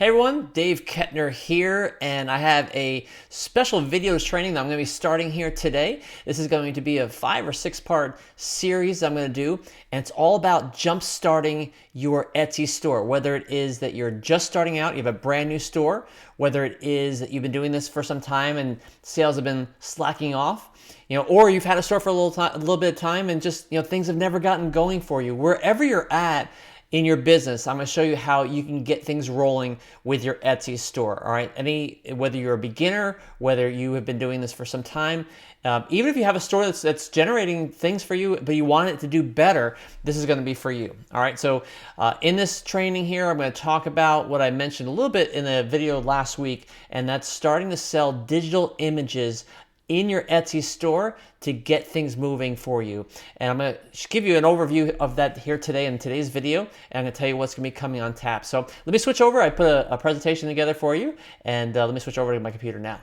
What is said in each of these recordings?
Hey everyone, Dave Kettner here, and I have a special videos training that I'm going to be starting here today. This is going to be a 5 or 6 part series I'm going to do, and it's all about jump-starting your Etsy store. Whether it is that you're just starting out, you have a brand new store, whether it is that you've been doing this for some time and sales have been slacking off, or you've had a store for a little bit of time and just things have never gotten going for you. Wherever you're at in your business, I'm going to show you how you can get things rolling with your Etsy store. All right, whether you're a beginner, whether you have been doing this for some time, even if you have a store that's generating things for you, but you want it to do better, this is going to be for you. All right, so in this training here, I'm going to talk about what I mentioned a little bit in the video last week, and that's starting to sell digital images in your Etsy store to get things moving for you. And I'm going to give you an overview of that here today in today's video, and I'm going to tell you what's going to be coming on tap. So let me switch over. I put a presentation together for you, and let me switch over to my computer now.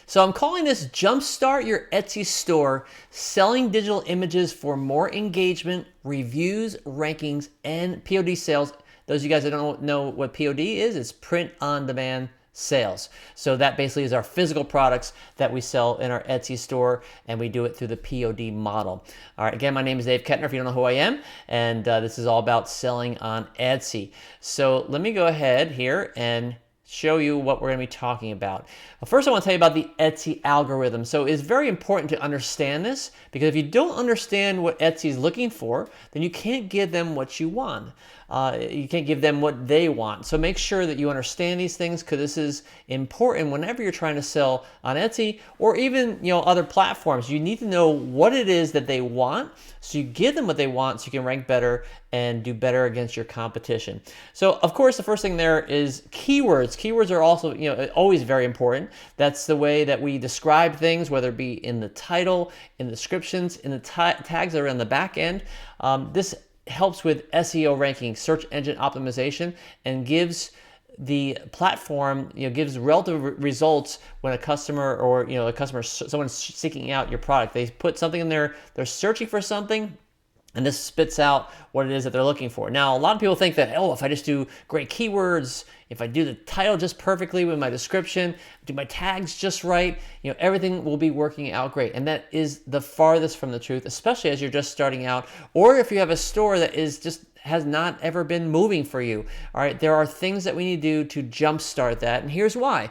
So I'm calling this Jumpstart Your Etsy Store, Selling Digital Images for More Engagement, Reviews, Rankings, and POD Sales. Those of you guys that don't know what POD is, it's print on demand sales. So that basically is our physical products that we sell in our Etsy store, and we do it through the POD model. All right, again, my name is Dave Kettner, if you don't know who I am, and this is all about selling on Etsy. So let me go ahead here and show you what we're going to be talking about. First, I want to tell you about the Etsy algorithm. So it's very important to understand this, because if you don't understand what Etsy is looking for, then you can't give them what you want. You can't give them what they want. So make sure that you understand these things, because this is important whenever you're trying to sell on Etsy or even other platforms. You need to know what it is that they want, so you give them what they want so you can rank better and do better against your competition. So of course, the first thing there is keywords. Keywords are also always very important. That's the way that we describe things, whether it be in the title, in the descriptions, in the tags that are on the back end. This helps with SEO ranking, search engine optimization, and gives the platform, gives relative results when a customer or someone's seeking out your product. They put something in there, they're searching for something, and this spits out what it is that they're looking for. Now, a lot of people think that, if I just do great keywords, if I do the title just perfectly with my description, do my tags just right, everything will be working out great. And that is the farthest from the truth, especially as you're just starting out, or if you have a store that has not ever been moving for you. All right, there are things that we need to do to jumpstart that, and here's why.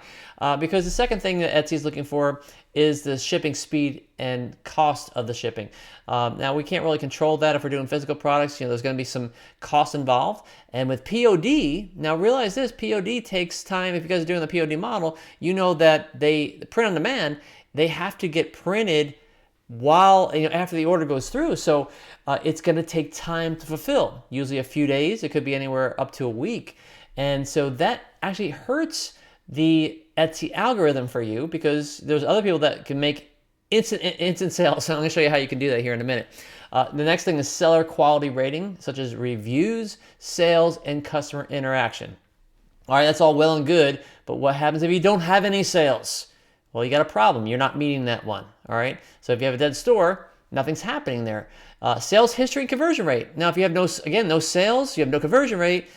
Because the second thing that Etsy is looking for is the shipping speed and cost of the shipping. Now, we can't really control that if we're doing physical products. There's going to be some cost involved. And with POD, now realize this, POD takes time. If you guys are doing the POD model, you know that they print on demand, they have to get printed while after the order goes through. So it's going to take time to fulfill, usually a few days. It could be anywhere up to a week. And so that actually hurts the Etsy algorithm for you, because there's other people that can make instant sales. So I'm going to show you how you can do that here in a minute. The next thing is seller quality rating, such as reviews, sales, and customer interaction. All right, that's all well and good, but what happens if you don't have any sales? Well, you got a problem. You're not meeting that one. All right, so if you have a dead store, nothing's happening there. Sales history and conversion rate. Now, if you have no sales, you have no conversion rate,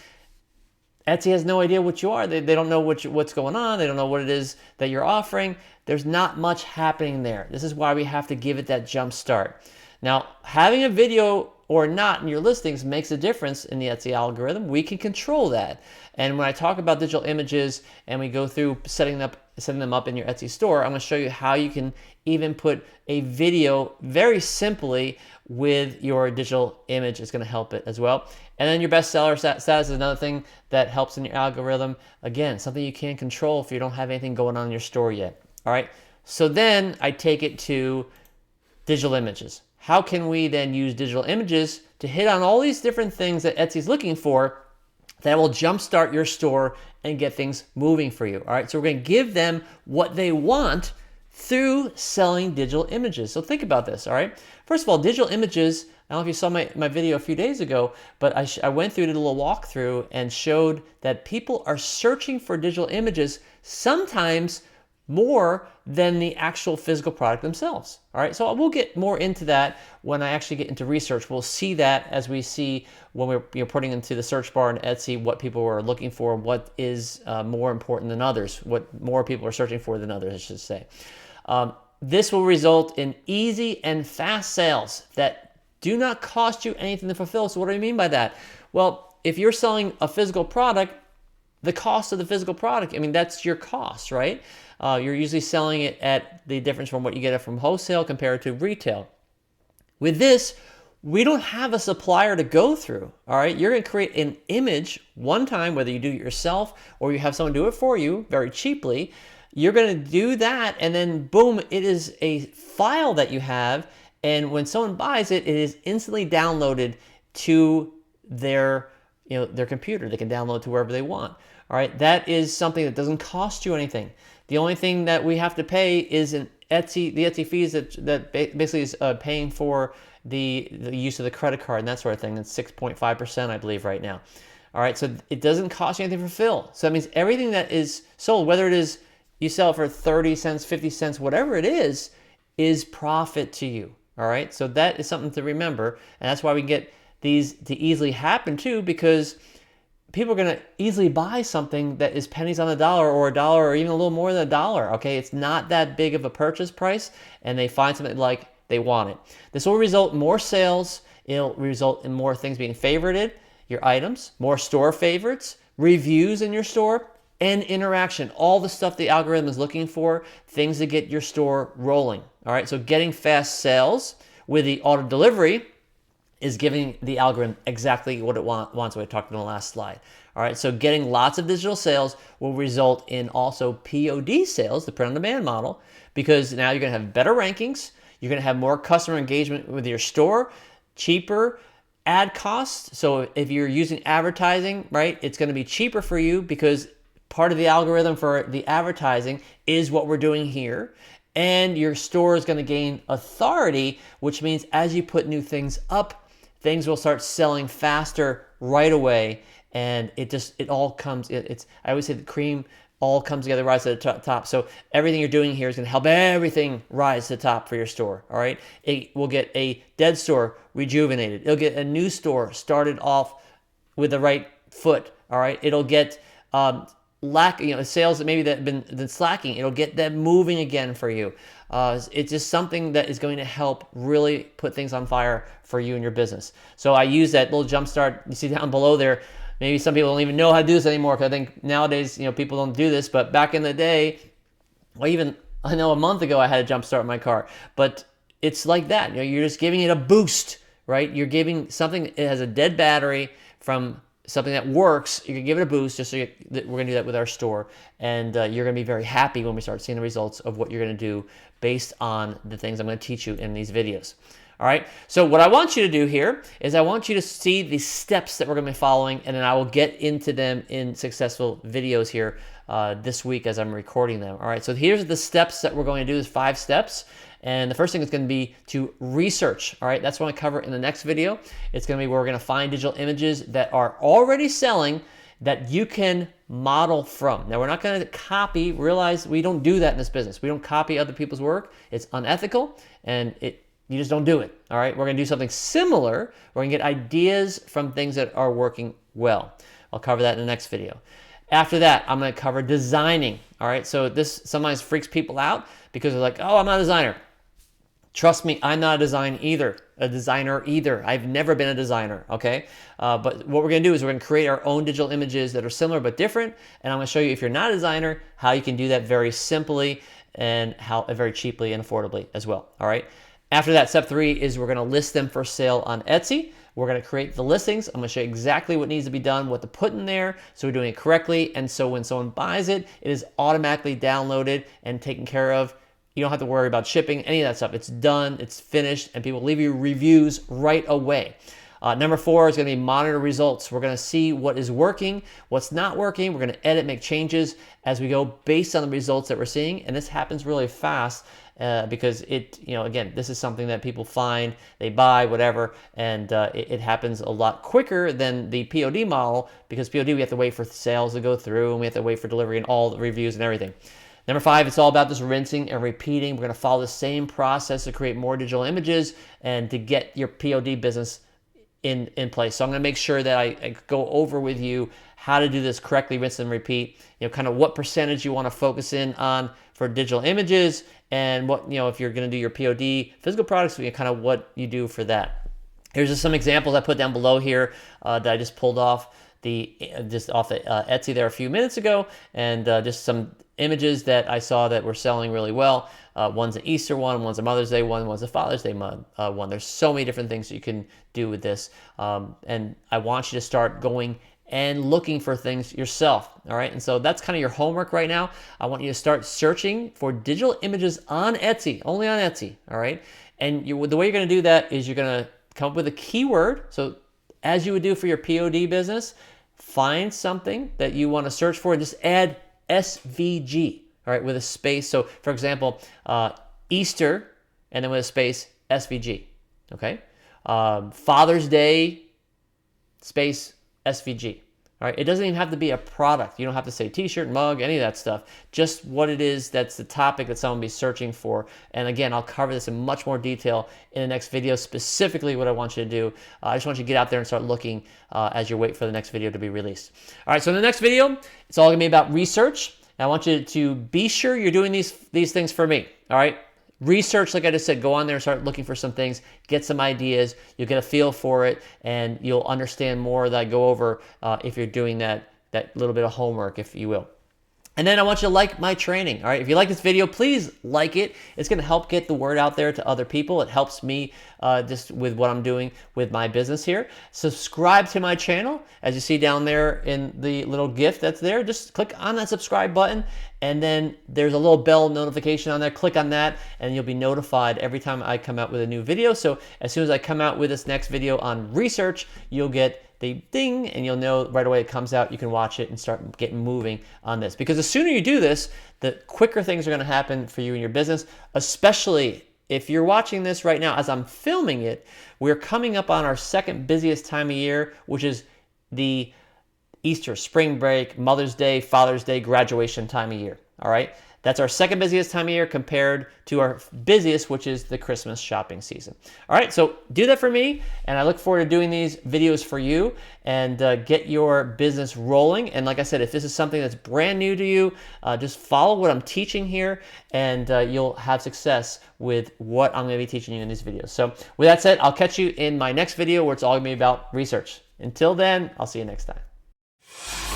Etsy has no idea what you are. They don't know what's going on. They don't know what it is that you're offering. There's not much happening there. This is why we have to give it that jump start. Now, having a video or not in your listings makes a difference in the Etsy algorithm. We can control that. And when I talk about digital images and we go through setting them up in your Etsy store, I'm going to show you how you can even put a video very simply with your digital image. Is going to help it as well. And then your bestseller status is another thing that helps in your algorithm. Again, something you can't control if you don't have anything going on in your store yet. All right. So then I take it to digital images. How can we then use digital images to hit on all these different things that Etsy's looking for that will jumpstart your store and get things moving for you? All right. So we're going to give them what they want through selling digital images. So think about this. All right. First of all, digital images, I don't know if you saw my video a few days ago, but I went through, did a little walkthrough and showed that people are searching for digital images sometimes more than the actual physical product themselves. All right, so we'll get more into that when I actually get into research. We'll see that as we see when we're putting into the search bar in Etsy what people are looking for, what is more important than others, what more people are searching for than others, I should say. This will result in easy and fast sales that do not cost you anything to fulfill. So what do I mean by that? Well, if you're selling a physical product, the cost of the physical product, I mean, that's your cost, right? You're usually selling it at the difference from what you get it from wholesale compared to retail. With this, we don't have a supplier to go through, all right? You're gonna create an image one time, whether you do it yourself or you have someone do it for you very cheaply. You're gonna do that, and then boom, it is a file that you have, and when someone buys it, it is instantly downloaded to their computer. They can download to wherever they want. All right, that is something that doesn't cost you anything. The only thing that we have to pay is the Etsy fees that basically is paying for the use of the credit card and that sort of thing. It's 6.5%, I believe, right now. All right, so it doesn't cost you anything to fulfill. So that means everything that is sold, whether it is you sell it for 30 cents, 50 cents, whatever it is profit to you. All right, so that is something to remember, and that's why we get these to easily happen too, because people are going to easily buy something that is pennies on the dollar, or a dollar, or even a little more than a dollar. Okay, it's not that big of a purchase price, and they find something like they want it. This will result in more sales. It'll result in more things being favorited, your items, more store favorites, reviews in your store, and interaction. All the stuff the algorithm is looking for, things to get your store rolling. All right, so getting fast sales with the auto delivery is giving the algorithm exactly what it wants, what I talked about in the last slide. All right, so getting lots of digital sales will result in also POD sales, the print-on-demand model, because now you're gonna have better rankings, you're gonna have more customer engagement with your store, cheaper ad costs. So if you're using advertising, right, it's gonna be cheaper for you because part of the algorithm for the advertising is what we're doing here. And your store is gonna gain authority, which means as you put new things up, things will start selling faster right away, and it all comes. I always say the cream all comes together, rise to the top. So everything you're doing here is going to help everything rise to the top for your store. All right, it will get a dead store rejuvenated. It'll get a new store started off with the right foot. All right, it'll get sales that maybe that have been slacking. It'll get them moving again for you. It's just something that is going to help really put things on fire for you and your business. So I use that little jumpstart you see down below there. Maybe some people don't even know how to do this anymore, because I think nowadays people don't do this. But back in the day, well, even I know a month ago I had to jumpstart my car. But it's like that. You're just giving it a boost, right? You're giving something that has a dead battery from something that works. You can give it a boost. Just so we're going to do that with our store, and you're going to be very happy when we start seeing the results of what you're going to do based on the things I'm going to teach you in these videos. All right, so what I want you to do here is I want you to see the steps that we're going to be following, and then I will get into them in successful videos here this week as I'm recording them. All right, so here's the steps that we're going to do. There's 5 steps. And the first thing is going to be to research. All right, that's what I cover in the next video. It's going to be where we're going to find digital images that are already selling that you can model from. Now, we're not going to copy. Realize we don't do that in this business. We don't copy other people's work. It's unethical, and you just don't do it. All right, we're going to do something similar. We're going to get ideas from things that are working well. I'll cover that in the next video. After that, I'm going to cover designing. All right, so this sometimes freaks people out because they're like, oh, I'm not a designer. Trust me, I'm not a designer either. I've never been a designer, okay? But what we're gonna do is we're gonna create our own digital images that are similar but different, and I'm gonna show you, if you're not a designer, how you can do that very simply and how very cheaply and affordably as well, all right? After that, step 3 is we're gonna list them for sale on Etsy. We're gonna create the listings. I'm gonna show you exactly what needs to be done, what to put in there, so we're doing it correctly, and so when someone buys it, it is automatically downloaded and taken care of. You don't have to worry about shipping, any of that stuff. It's done, it's finished, and people leave you reviews right away. Number 4 is going to be monitor results. We're going to see what is working, what's not working. We're going to edit, make changes as we go based on the results that we're seeing. And this happens really fast because again, this is something that people find, they buy, whatever, and it happens a lot quicker than the POD model, because POD we have to wait for sales to go through, and we have to wait for delivery and all the reviews and everything. Number 5, it's all about just rinsing and repeating. We're going to follow the same process to create more digital images and to get your POD business in place. So I'm going to make sure that I go over with you how to do this correctly, rinse and repeat, kind of what percentage you want to focus in on for digital images, and what, if you're going to do your POD physical products, kind of what you do for that. Here's just some examples I put down below here that I just pulled off Etsy there a few minutes ago, and just some images that I saw that were selling really well. One's an Easter one, one's a Mother's Day one, one's a Father's Day one. There's so many different things that you can do with this, and I want you to start going and looking for things yourself. All right, and so that's kind of your homework right now. I want you to start searching for digital images on Etsy, only on Etsy. All right, and the way you're going to do that is you're going to come up with a keyword. So as you would do for your POD business, find something that you want to search for and just add SVG, all right, with a space. So for example, Easter, and then with a space, SVG, okay? Father's Day, space, SVG. All right, it doesn't even have to be a product. You don't have to say t-shirt, mug, any of that stuff. Just what it is that's the topic that someone will be searching for. And again, I'll cover this in much more detail in the next video, specifically what I want you to do. I just want you to get out there and start looking as you wait for the next video to be released. All right, so in the next video, it's all gonna be about research. And I want you to be sure you're doing these things for me, all right? Research, like I just said, go on there and start looking for some things, get some ideas, you'll get a feel for it, and you'll understand more that I go over if you're doing that little bit of homework, if you will. And then I want you to like my training, all right? If you like this video, please like it. It's gonna help get the word out there to other people. It helps me just with what I'm doing with my business here. Subscribe to my channel. As you see down there in the little GIF that's there, just click on that subscribe button, and then there's a little bell notification on there. Click on that, and you'll be notified every time I come out with a new video. So as soon as I come out with this next video on research, you'll get the ding, and you'll know right away it comes out. You can watch it and start getting moving on this. Because the sooner you do this, the quicker things are gonna happen for you and your business, especially if you're watching this right now as I'm filming it. We're coming up on our second busiest time of year, which is the Easter, spring break, Mother's Day, Father's Day, graduation time of year, all right? That's our second busiest time of year compared to our busiest, which is the Christmas shopping season. All right, so do that for me, and I look forward to doing these videos for you and get your business rolling. And like I said, if this is something that's brand new to you, just follow what I'm teaching here, and you'll have success with what I'm gonna be teaching you in these videos. So with that said, I'll catch you in my next video where it's all gonna be about research. Until then, I'll see you next time.